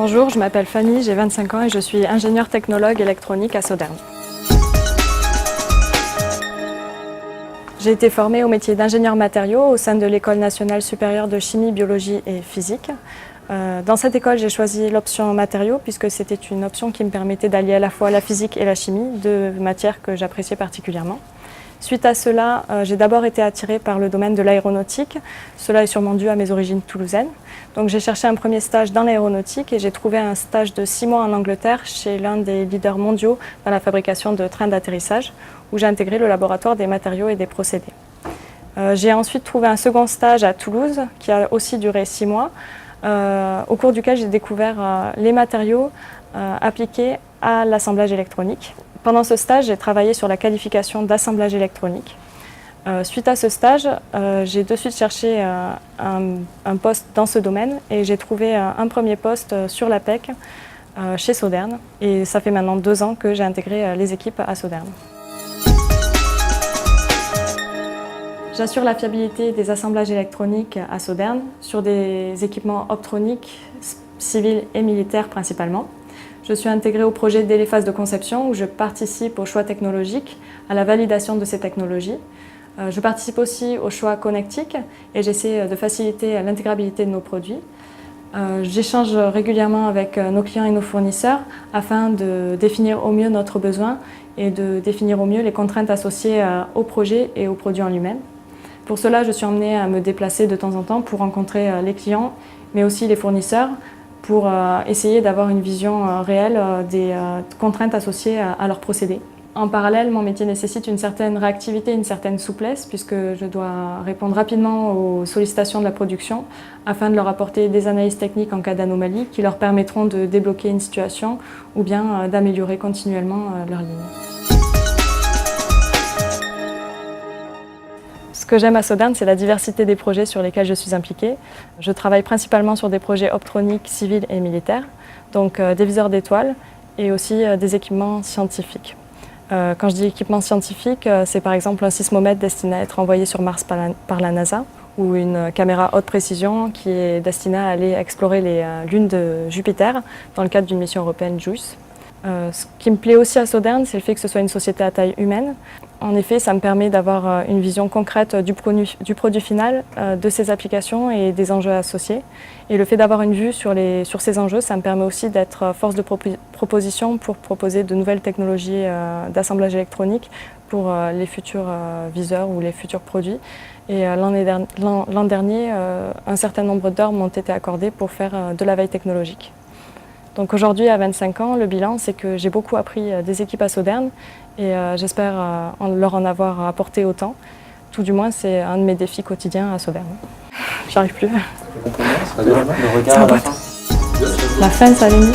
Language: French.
Bonjour, je m'appelle Fanny, j'ai 25 ans et je suis ingénieure technologue électronique à Sodern. J'ai été formée au métier d'ingénieur matériaux au sein de l'École nationale supérieure de chimie, biologie et physique. Dans cette école, j'ai choisi l'option matériaux puisque c'était une option qui me permettait d'allier à la fois la physique et la chimie, deux matières que j'appréciais particulièrement. Suite à cela, j'ai d'abord été attirée par le domaine de l'aéronautique. Cela est sûrement dû à mes origines toulousaines. Donc j'ai cherché un premier stage dans l'aéronautique et j'ai trouvé un stage de 6 mois en Angleterre chez l'un des leaders mondiaux dans la fabrication de trains d'atterrissage, où j'ai intégré le laboratoire des matériaux et des procédés. J'ai ensuite trouvé un second stage à Toulouse qui a aussi duré 6 mois, au cours duquel j'ai découvert les matériaux appliqués à l'assemblage électronique. Pendant ce stage, j'ai travaillé sur la qualification d'assemblage électronique. Suite à ce stage, j'ai de suite cherché un poste dans ce domaine et j'ai trouvé un premier poste sur l'APEC chez Sodern. Et ça fait maintenant 2 ans que j'ai intégré les équipes à Sodern. J'assure la fiabilité des assemblages électroniques à Sodern sur des équipements optroniques, civils et militaires principalement. Je suis intégrée au projet dès les phases de conception où je participe au choix technologique, à la validation de ces technologies. Je participe aussi au choix connectique et j'essaie de faciliter l'intégrabilité de nos produits. J'échange régulièrement avec nos clients et nos fournisseurs afin de définir au mieux notre besoin et de définir au mieux les contraintes associées au projet et au produit en lui-même. Pour cela, je suis emmenée à me déplacer de temps en temps pour rencontrer les clients, mais aussi les fournisseurs, pour essayer d'avoir une vision réelle des contraintes associées à leurs procédés. En parallèle, mon métier nécessite une certaine réactivité, une certaine souplesse, puisque je dois répondre rapidement aux sollicitations de la production afin de leur apporter des analyses techniques en cas d'anomalie qui leur permettront de débloquer une situation ou bien d'améliorer continuellement leur ligne. Ce que j'aime à Sodern, c'est la diversité des projets sur lesquels je suis impliquée. Je travaille principalement sur des projets optroniques, civils et militaires, donc des viseurs d'étoiles et aussi des équipements scientifiques. Quand je dis équipement scientifique, c'est par exemple un sismomètre destiné à être envoyé sur Mars par la NASA ou une caméra haute précision qui est destinée à aller explorer les lunes de Jupiter dans le cadre d'une mission européenne JUICE. Ce qui me plaît aussi à Sodern, c'est le fait que ce soit une société à taille humaine. En effet, ça me permet d'avoir une vision concrète du produit final, de ses applications et des enjeux associés. Et le fait d'avoir une vue sur ces enjeux, ça me permet aussi d'être force de proposition pour proposer de nouvelles technologies d'assemblage électronique pour les futurs viseurs ou les futurs produits. Et l'an dernier, un certain nombre d'heures m'ont été accordées pour faire de la veille technologique. Donc aujourd'hui, à 25 ans, le bilan, c'est que j'ai beaucoup appris des équipes à Sodern et j'espère leur en avoir apporté autant. Tout du moins, c'est un de mes défis quotidiens à Sodern. J'arrive plus. Le regard à la fin. La fin, ça allait mieux.